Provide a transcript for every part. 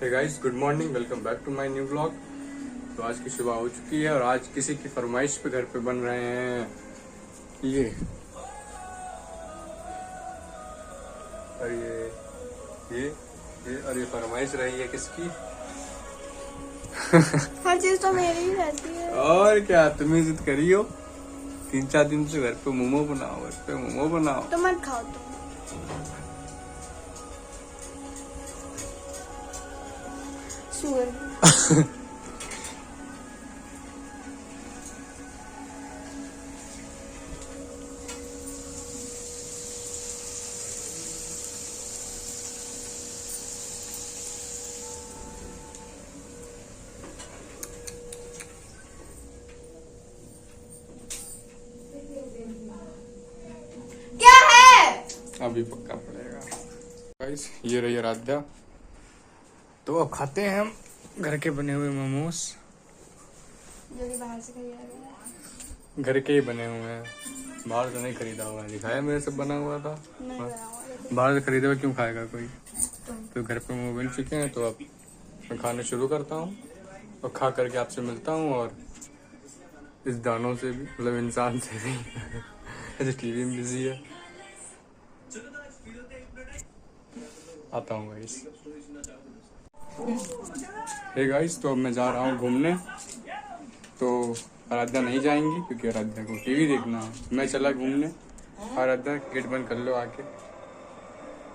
Hey guys, good morning, welcome back to my new blog. तो आज की सुबह हो चुकी है और आज किसी की फरमाइश पे घर पे बन रहे हैं ये और ये और ये फरमाइश रही है किसकी? हर चीज तो मेरी ही रहती है। और क्या, तुम्हें जिद करी हो 3-4 दिन से घर पे मोमो बनाओ, घर पे मोमो बनाओ। तो मत खाओ तुम। सुअर। क्या है? अभी पक्का पड़ेगा। गाइस, ये रही आराध्या। तो अब खाते हैं हम घर के बने हुए मोमोज। जो कि बाहर से खरीदा गया है। घर के ही बने हुए हैं, बाहर से नहीं खरीदा हुआ है। दिखाया मेरे से बना हुआ था। नहीं बनाऊंगा लेकिन बाहर से खरीदे हुए क्यों खाएगा कोई? तुम। तो घर पे मोमो बन चुके हैं, तो अब मैं खाने शुरू करता हूँ और खा करके आपसे मिलता हूँ। और इस दानों से भी, मतलब इंसान से भी ऐसे टीवी में बिजी है। आता हूँ गाइस। हे गाइस, तो अब मैं जा रहा हूँ घूमने। तो आराध्या नहीं जाएंगी क्योंकि आराध्या को टीवी देखना है। मैं चला घूमने। आराध्या, गेट बंद कर लो आके।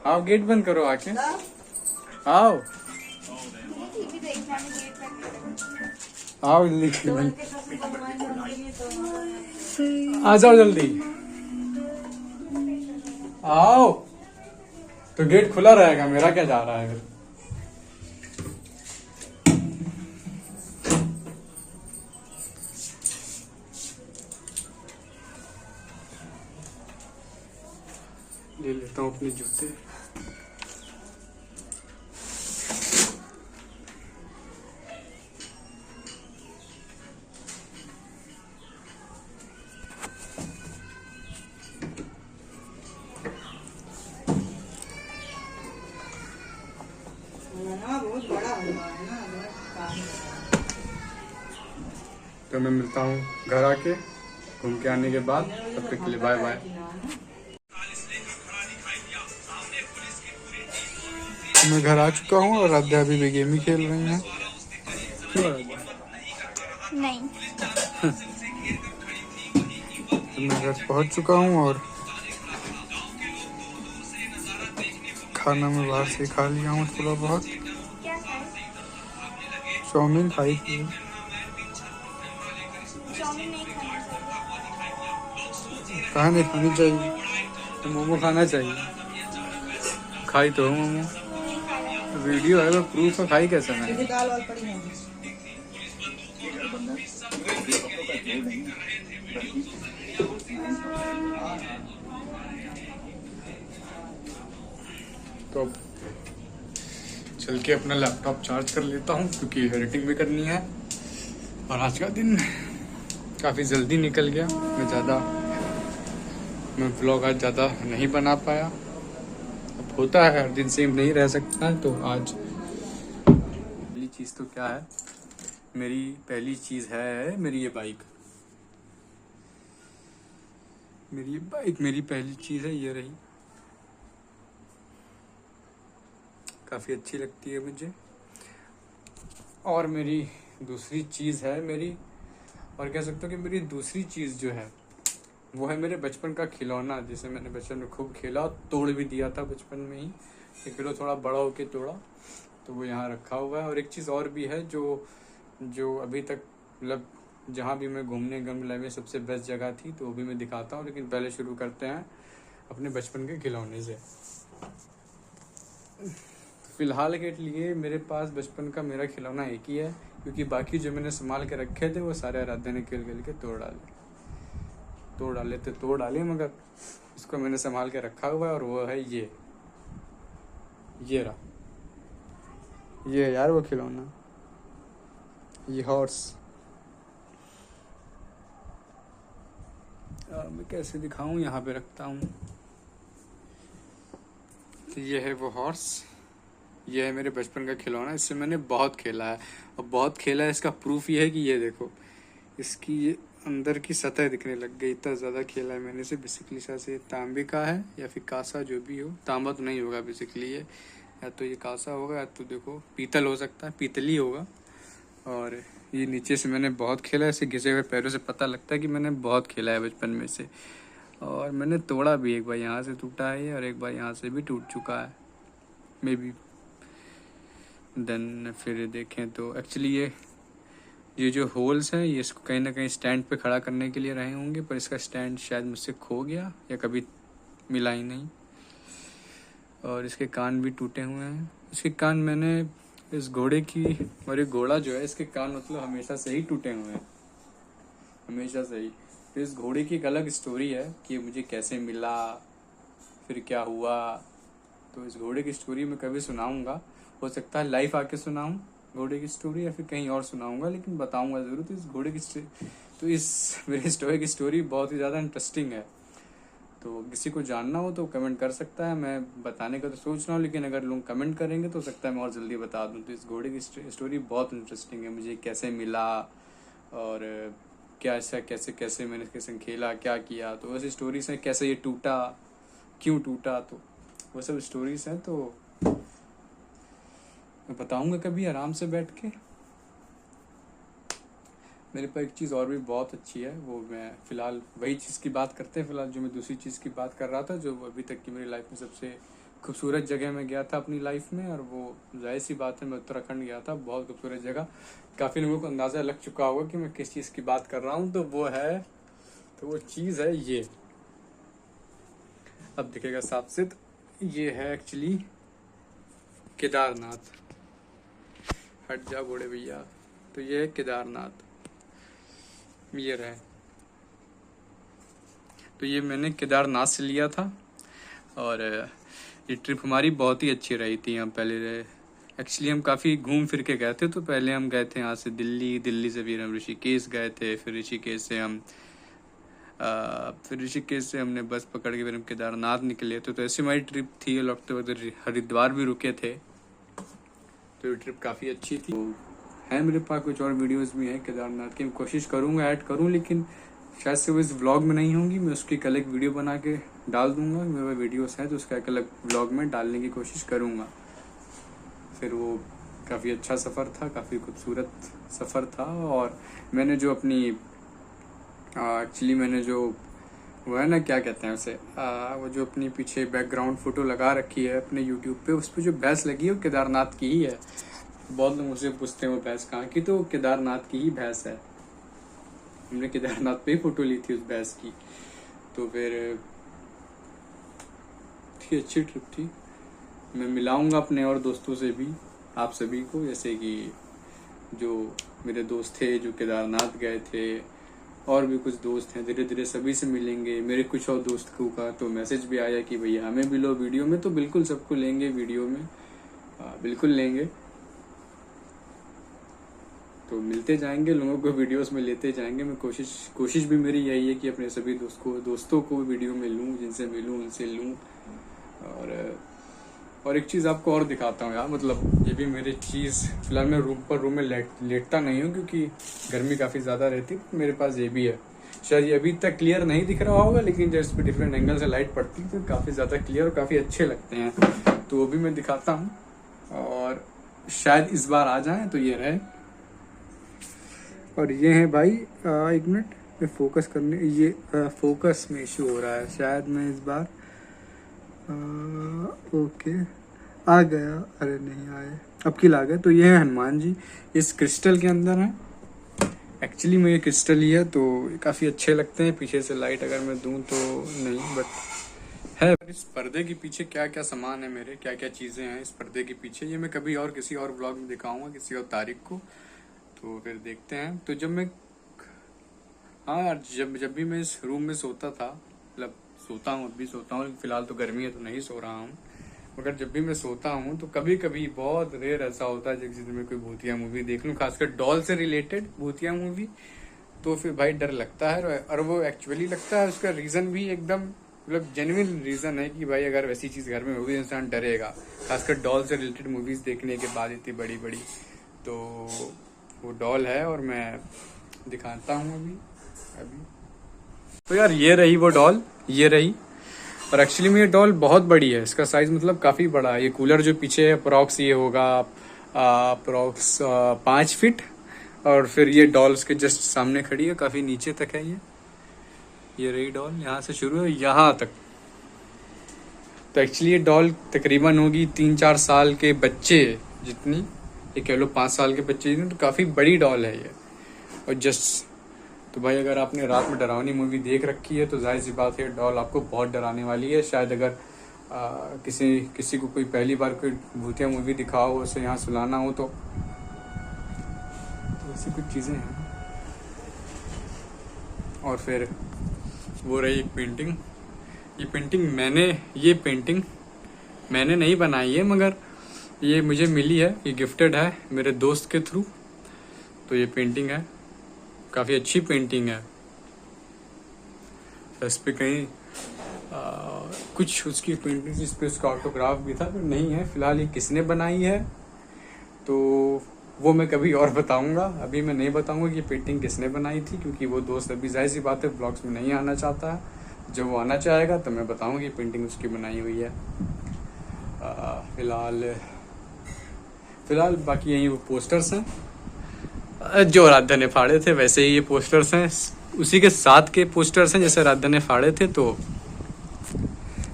आओ, गेट बंद करो आके। आओ टीवी देखना है, गेट पे आओ जल्दी, गेट बंद। आ जाओ जल्दी, आओ। तो गेट खुला रहेगा, मेरा क्या जा रहा है फिर? ले लेता हूँ अपने जूते। बहुत बड़ा हुआ है ना। तो मैं मिलता हूँ घर आके, घूम के आने के बाद। तब तक के लिए बाय बाय। मैं घर आ चुका हूँ और आराध्या अभी भी गेम ही खेल रही हैं। क्यों आराध्या? नहीं। तो मैं घर पहुँच चुका हूँ और खाना मैं बाहर से खा लिया हूँ थोड़ा बहुत। क्या है? चाउमीन खाई थी। चाउमीन नहीं खाना चाहिए। कहाँ नहीं खानी चाहिए? तो मोमो खाना चाहिए। खाई तो हूँ मोमो, नहीं खाया। वीडियो है, वो प्रूफ है। खाई कैसे मैंने? दाल वाल पड़ी है। तो अब चल के अपना लैपटॉप चार्ज कर लेता हूँ क्योंकि एडिटिंग भी करनी है। और आज का दिन काफ़ी जल्दी निकल गया। मैं व्लॉग आज ज़्यादा नहीं बना पाया। अब होता है, हर दिन सेम नहीं रह सकता। तो आज पहली चीज़ तो क्या है? मेरी पहली चीज़ है मेरी ये बाइक। मेरी पहली चीज़ है, ये रही। काफ़ी अच्छी लगती है मुझे। और मेरी दूसरी चीज़ है और कह सकता हूँ कि मेरी दूसरी चीज़ जो है वो है मेरे बचपन का खिलौना, जिसे मैंने बचपन में खूब खेला, तोड़ भी दिया था बचपन में ही। एक किलो थोड़ा बड़ा होके तोड़ा, तो वो यहाँ रखा हुआ है। और एक चीज़ और भी है जो अभी तक, मतलब जहाँ भी मैं घूमने गमला में सबसे बेस्ट जगह थी, तो वो भी मैं दिखाता हूँ। लेकिन पहले शुरू करते हैं अपने बचपन के खिलौने से। फिलहाल के लिए मेरे पास बचपन का मेरा खिलौना एक ही है, क्योंकि बाकी जो मैंने संभाल के रखे थे वो सारे आराध्या ने खेल के तोड़ डाले, मगर इसको मैंने संभाल के रखा हुआ है। और वो है ये रहा, ये यार वो खिलौना, ये हॉर्स। मैं कैसे दिखाऊं, यहाँ पे रखता हूँ। तो ये है वो हॉर्स, ये है मेरे बचपन का खिलौना, इससे मैंने बहुत खेला है और बहुत खेला है। इसका प्रूफ ये है कि ये देखो, इसकी ये अंदर की सतह दिखने लग गई, इतना ज़्यादा खेला है मैंने इसे। बेसिकली से तांबे का है या फिर कांसा, जो भी हो। तांबा तो नहीं होगा बेसिकली ये, या तो ये कांसा होगा या तो देखो पीतल हो सकता है, पीतली होगा। और ये नीचे से मैंने बहुत खेला है, इसे घिसे हुए पैरों से पता लगता है कि मैंने बहुत खेला है बचपन में से। और मैंने तोड़ा भी, एक बार यहाँ से टूटा है और एक बार यहाँ से भी टूट चुका है मे बी। देन फिर देखें तो एक्चुअली ये जो होल्स हैं ये इसको कहीं ना कहीं स्टैंड पे खड़ा करने के लिए रहे होंगे, पर इसका स्टैंड शायद मुझसे खो गया या कभी मिला ही नहीं। और इसके कान भी टूटे हुए हैं। इसके कान मैंने इस घोड़े की, और ये घोड़ा जो है इसके कान मतलब हमेशा से ही टूटे हुए हैं, हमेशा से ही। तो इस घोड़े की एक अलग स्टोरी है कि मुझे कैसे मिला, फिर क्या हुआ। तो इस घोड़े की स्टोरी मैं कभी सुनाऊंगा, हो सकता है लाइव आके सुनाऊं घोड़े की स्टोरी, या फिर कहीं और सुनाऊंगा, लेकिन बताऊंगा जरूर। तो इस घोड़े की तो इस मेरे स्टोरी की स्टोरी बहुत ही ज़्यादा इंटरेस्टिंग है। तो किसी को जानना हो तो कमेंट कर सकता है। मैं बताने का तो सोच रहा हूँ, लेकिन अगर लोग कमेंट करेंगे तो हो सकता है मैं और जल्दी बता दूँ। तो इस घोड़े की स्टोरी बहुत इंटरेस्टिंग है, मुझे कैसे मिला और क्या ऐसा कैसे कैसे मैंने इसके संग खेला, क्या किया। तो वैसे स्टोरीज हैं, कैसे ये टूटा, क्यों टूटा, तो वो सब स्टोरीज हैं। तो मैं बताऊंगा कभी आराम से बैठ के। मेरे पास एक चीज़ और भी बहुत अच्छी है, वो मैं फ़िलहाल वही चीज़ की बात करते हैं। फ़िलहाल जो मैं दूसरी चीज़ की बात कर रहा था, जो अभी तक की मेरी लाइफ में सबसे खूबसूरत जगह में गया था अपनी लाइफ में, और वो जाहिर सी बात है मैं उत्तराखंड गया था। बहुत खूबसूरत जगह, काफ़ी लोगों को अंदाज़ा लग चुका होगा कि मैं किस चीज़ की बात कर रहा हूँ। तो वो चीज़ है ये, अब दिखेगा साफ से। ये है एक्चुअली केदारनाथ। हट जा बूढ़े भैया। तो ये है केदारनाथ, ये रहे। तो ये मैंने केदारनाथ से लिया था, और ये ट्रिप हमारी बहुत ही अच्छी रही थी। हम पहले एक्चुअली हम काफ़ी घूम फिर के गए थे। तो पहले हम गए थे यहाँ से दिल्ली से फिर हम ऋषिकेश गए थे, फिर ऋषिकेश से हमने बस पकड़ के फिर हम केदारनाथ निकले। तो ऐसी हमारी ट्रिप थी। लौटते वक्त हरिद्वार भी रुके थे। तो ये ट्रिप काफ़ी अच्छी थी। तो है मेरे पास कुछ और वीडियोस भी हैं केदारनाथ की, मैं कोशिश करूँगा ऐड करूँ, लेकिन शायद से वो इस व्लॉग में नहीं होंगी। मैं उसकी एक अलग वीडियो बना के डाल दूँगा। मेरे पास वीडियोस हैं तो उसका एक अलग व्लॉग में डालने की कोशिश करूँगा। फिर वो काफ़ी अच्छा सफ़र था, काफ़ी खूबसूरत सफ़र था। और मैंने जो अपनी एक्चुअली मैंने जो वो है ना, क्या कहते हैं उसे, वो जो अपनी पीछे बैकग्राउंड फ़ोटो लगा रखी है अपने यूट्यूब पे, उस पर जो भैंस लगी है वो केदारनाथ की ही है। बहुत लोग मुझसे पूछते हैं वो भैंस कहाँ की, तो केदारनाथ की ही भैंस है। हमने केदारनाथ पे ही फ़ोटो ली थी उस भैंस की। तो फिर थी अच्छी ट्रिप थी। मैं मिलाऊंगा अपने और दोस्तों से भी आप सभी को, जैसे कि जो मेरे दोस्त थे जो केदारनाथ गए थे, और भी कुछ दोस्त हैं, धीरे धीरे सभी से मिलेंगे। मेरे कुछ और दोस्तों का तो मैसेज भी आया कि भैया हमें भी लो वीडियो में। तो बिल्कुल सबको लेंगे वीडियो में, बिल्कुल लेंगे। तो मिलते जाएंगे, लोगों को वीडियोस में लेते जाएंगे। मैं कोशिश भी मेरी यही है कि अपने सभी दोस्तों को वीडियो में लूँ, जिनसे मिलूँ उनसे लूँ। और एक चीज़ आपको और दिखाता हूँ यार, मतलब ये भी मेरी चीज़। फिलहाल मैं रूम में लेटता नहीं हूँ क्योंकि गर्मी काफ़ी ज़्यादा रहती है। मेरे पास ये भी है, शायद ये अभी तक क्लियर नहीं दिख रहा होगा, लेकिन जब इस पर डिफरेंट एंगल से लाइट पड़ती है तो काफ़ी ज़्यादा क्लियर और काफ़ी अच्छे लगते हैं। तो वो भी मैं दिखाता हूँ, और शायद इस बार आ जाए। तो ये रहे, और ये है भाई, एक मिनट में फोकस करने, ये फोकस में इशू हो रहा है शायद। मैं इस बार ओके आ गया, अरे नहीं आए, अब किल आ गया। तो ये है हनुमान जी, इस क्रिस्टल के अंदर है। एक्चुअली में ये क्रिस्टल ही है, तो काफ़ी अच्छे लगते हैं। पीछे से लाइट अगर मैं दूं तो नहीं, बट है। इस पर्दे के पीछे क्या क्या सामान है मेरे, क्या क्या चीज़ें हैं इस पर्दे के पीछे, ये मैं कभी और किसी और ब्लॉग में दिखाऊंगा, किसी और तारीख को। तो फिर देखते हैं। तो जब मैं जब भी मैं इस रूम में सोता था, मतलब सोता हूँ, अब भी सोता हूँ, फिलहाल तो गर्मी है तो नहीं सो रहा हूँ, मगर जब भी मैं सोता हूँ तो कभी कभी बहुत रेयर ऐसा होता है जैसे मैं कोई भूतिया मूवी देख लूँ, खासकर डॉल से रिलेटेड भूतिया मूवी। तो फिर भाई डर लगता है, और वो एक्चुअली लगता है। उसका रीज़न भी एकदम मतलब जेन्युइन रीज़न है कि भाई अगर वैसी चीज़ घर में होगी इंसान डरेगा, खासकर डॉल से रिलेटेड मूवीज़ देखने के बाद इतनी बड़ी बड़ी। तो वो डॉल है और मैं दिखाता हूँ अभी। तो यार ये रही वो डॉल, ये रही। और एक्चुअली में ये डॉल बहुत बड़ी है, इसका साइज़ मतलब काफ़ी बड़ा है। ये कूलर जो पीछे है अप्रॉक्स ये होगा अप्रॉक्स 5 फीट, और फिर ये डॉल उसके जस्ट सामने खड़ी है, काफ़ी नीचे तक है ये रही डॉल, यहाँ से शुरू है यहाँ तक। तो एक्चुअली ये डॉल तकरीबन होगी 3-4 साल के बच्चे जितनी, ये कह लो 5 साल के बच्चे जितनी, तो काफ़ी बड़ी डॉल है ये। और जस्ट तो भाई अगर आपने रात में डरावनी मूवी देख रखी है तो जाहिर सी बात है डॉल आपको बहुत डराने वाली है। शायद अगर किसी को कोई पहली बार कोई भूतिया मूवी दिखाओ, उसे यहाँ सुलाना हो तो ऐसी कुछ चीज़ें हैं। और फिर वो रही एक पेंटिंग। ये पेंटिंग मैंने नहीं बनाई है, मगर ये मुझे मिली है, ये गिफ्टेड है मेरे दोस्त के थ्रू। तो ये पेंटिंग है, काफ़ी अच्छी पेंटिंग है। इस पे कहीं कुछ उसकी पेंटिंग जिस पे उसका ऑटोग्राफ भी था, पर नहीं है फिलहाल। ये किसने बनाई है तो वो मैं कभी और बताऊंगा, अभी मैं नहीं बताऊंगा कि ये पेंटिंग किसने बनाई थी, क्योंकि वो दोस्त अभी जाहिर सी बात है ब्लॉग्स में नहीं आना चाहता है। जब वो आना चाहेगा तो मैं बताऊंगा कि पेंटिंग उसकी बनाई हुई है। फिलहाल बाकी यही वो पोस्टर्स हैं जो आराध्या ने फाड़े थे, वैसे ही ये पोस्टर्स हैं, उसी के साथ के पोस्टर्स हैं जैसे आराध्या ने फाड़े थे। तो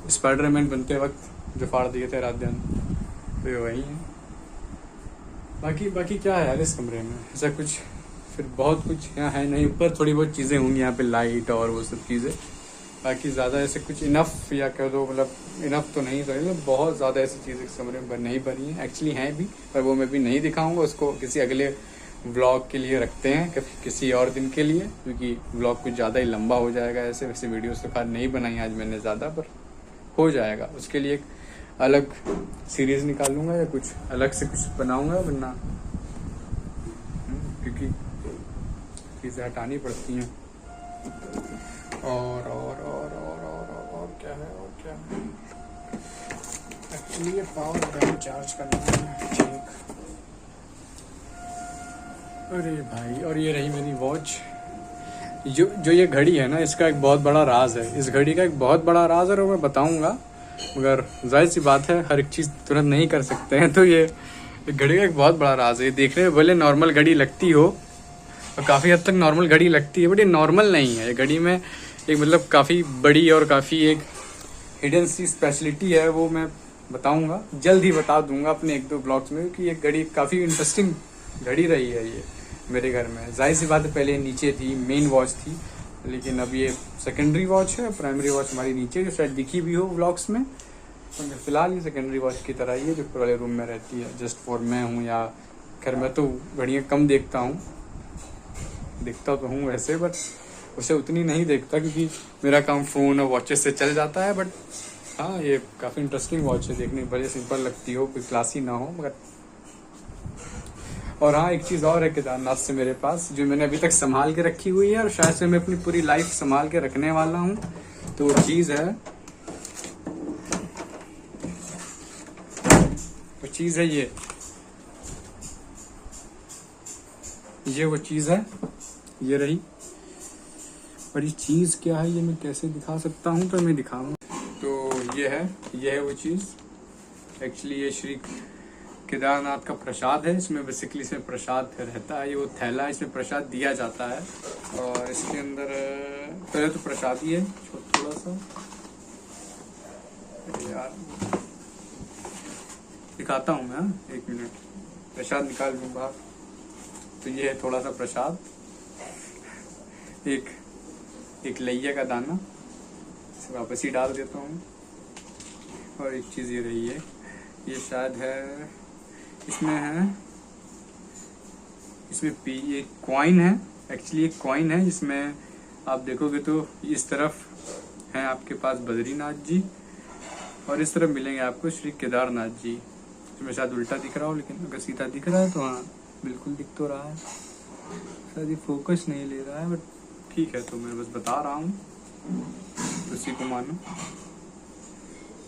स्पाइडरमैन बनते वक्त जो फाड़ दिए थे आराध्या ने, तो ये वही है। बाकी क्या है यार इस कमरे में, ऐसा कुछ फिर बहुत कुछ यहाँ है नहीं। ऊपर थोड़ी बहुत चीज़ें होंगी यहाँ पे, लाइट और वो सब चीज़ें। बाकी ज़्यादा ऐसे कुछ इनफ या कह दो, मतलब इनफ तो नहीं, सही मतलब बहुत ज़्यादा ऐसी चीज़ें इस कमरे में नहीं बनी हैं। एक्चुअली हैं भी, पर वो मैं भी नहीं दिखाऊंगा, उसको किसी अगले व्लॉग के लिए रखते हैं, किसी और दिन के लिए, क्योंकि व्लॉग कुछ ज़्यादा ही लंबा हो जाएगा। ऐसे वैसे वीडियोस तो खैर नहीं बनाई आज मैंने ज़्यादा, पर हो जाएगा। उसके लिए एक अलग सीरीज़ निकालूंगा या कुछ अलग से कुछ बनाऊंगा, वरना क्योंकि चीज़ें हटानी पड़ती हैं। और क्या है एक्चुअली ये पावर बैंक चार्ज करना है, ठीक। अरे भाई, और ये रही मेरी वॉच। जो ये घड़ी है ना, इसका एक बहुत बड़ा राज है। इस घड़ी का एक बहुत बड़ा राज है और मैं बताऊंगा, मगर जाहिर सी बात है हर एक चीज़ तुरंत नहीं कर सकते हैं। तो ये घड़ी का एक बहुत बड़ा राज है। ये देखने में भले नॉर्मल घड़ी लगती हो, और काफ़ी हद तक नॉर्मल घड़ी लगती है, बट ये नॉर्मल नहीं है। ये घड़ी में एक मतलब काफ़ी बड़ी और काफ़ी एक हिडन सी स्पेशलिटी है, वो मैं बताऊंगा, जल्द ही बता दूंगा अपने 1-2 ब्लॉग्स में, कि ये घड़ी काफ़ी इंटरेस्टिंग घड़ी रही है ये मेरे घर में। जाहिर सी बात है पहले नीचे थी, मेन वॉच थी, लेकिन अब ये सेकेंडरी वॉच है। प्राइमरी वॉच हमारी नीचे, जो शायद दिखी भी हो व्लॉग्स में। तो फिलहाल ये सेकेंडरी वॉच की तरह ही है, जो ऊपर वाले रूम में रहती है, जस्ट फॉर मैं हूँ। या खैर मैं तो घड़ियाँ कम देखता हूँ, देखता तो हूँ वैसे, बट उसे उतनी नहीं देखता क्योंकि मेरा काम फ़ोन और वॉचेस से चल जाता है। बट हाँ, ये काफ़ी इंटरेस्टिंग वॉच है, देखने में भले सिंपल लगती हो, कोई क्लासी ना हो, मगर। और हाँ, एक चीज़ और है केदारनाथ से मेरे पास, जो मैंने अभी तक संभाल के रखी हुई है और शायद से मैं अपनी पूरी लाइफ संभाल के रखने वाला हूँ। तो वो चीज़ है ये वो चीज़ है, ये रही। और ये चीज़ क्या है, ये मैं कैसे दिखा सकता हूँ, तो मैं दिखाऊँ। तो ये है वो चीज़। एक्चुअली ये श्री केदारनाथ का प्रसाद है। इसमें बेसिकली इसमें प्रसाद रहता है, ये वो थैला है, इसमें प्रसाद दिया जाता है। और इसके अंदर पहले तो प्रसाद ही है, थोड़ा सा यार दिखाता हूँ मैं, 1 मिनट, प्रसाद निकाल लूँ बाहर। तो ये है थोड़ा सा प्रसाद, एक लैया का दाना, इसे वापस ही डाल देता हूँ। और एक चीज़ ये रही है, ये शायद है, इसमें ये कॉइन है। एक्चुअली एक कॉइन है, जिसमें आप देखोगे तो इस तरफ है आपके पास बद्रीनाथ जी, और इस तरफ मिलेंगे आपको श्री केदारनाथ जी। इसमें शायद उल्टा दिख रहा हो, लेकिन अगर सीधा दिख रहा है तो हाँ बिल्कुल दिख तो रहा है। शायद ये फोकस नहीं ले रहा है, बट ठीक है, तो मैं बस बता रहा हूँ। तो उसी को मानो।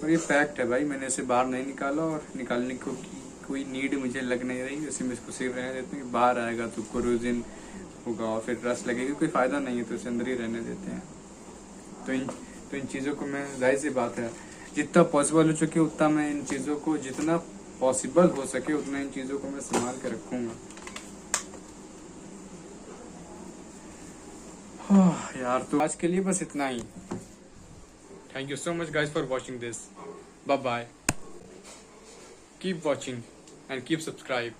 और ये फैक्ट है भाई, मैंने इसे बाहर नहीं निकाला और निकालने को की कोई नीड मुझे लग नहीं रही। उसी में इसको सेव रहने देते हैं, बाहर आएगा तो कोरोजन होगा और फिर रस लगेगी, कोई फायदा नहीं है, तो इसे अंदर ही रहने देते हैं। तो इन चीज़ों को मैं, जाहिर सी बात है, जितना पॉसिबल हो सके उतना मैं इन चीज़ों को, जितना पॉसिबल हो सके उतना इन चीज़ों को मैं संभाल के रखूँगा। यार तो आज के लिए बस इतना ही। Thank you so much guys for watching this. Bye bye, keep watching and keep subscribe.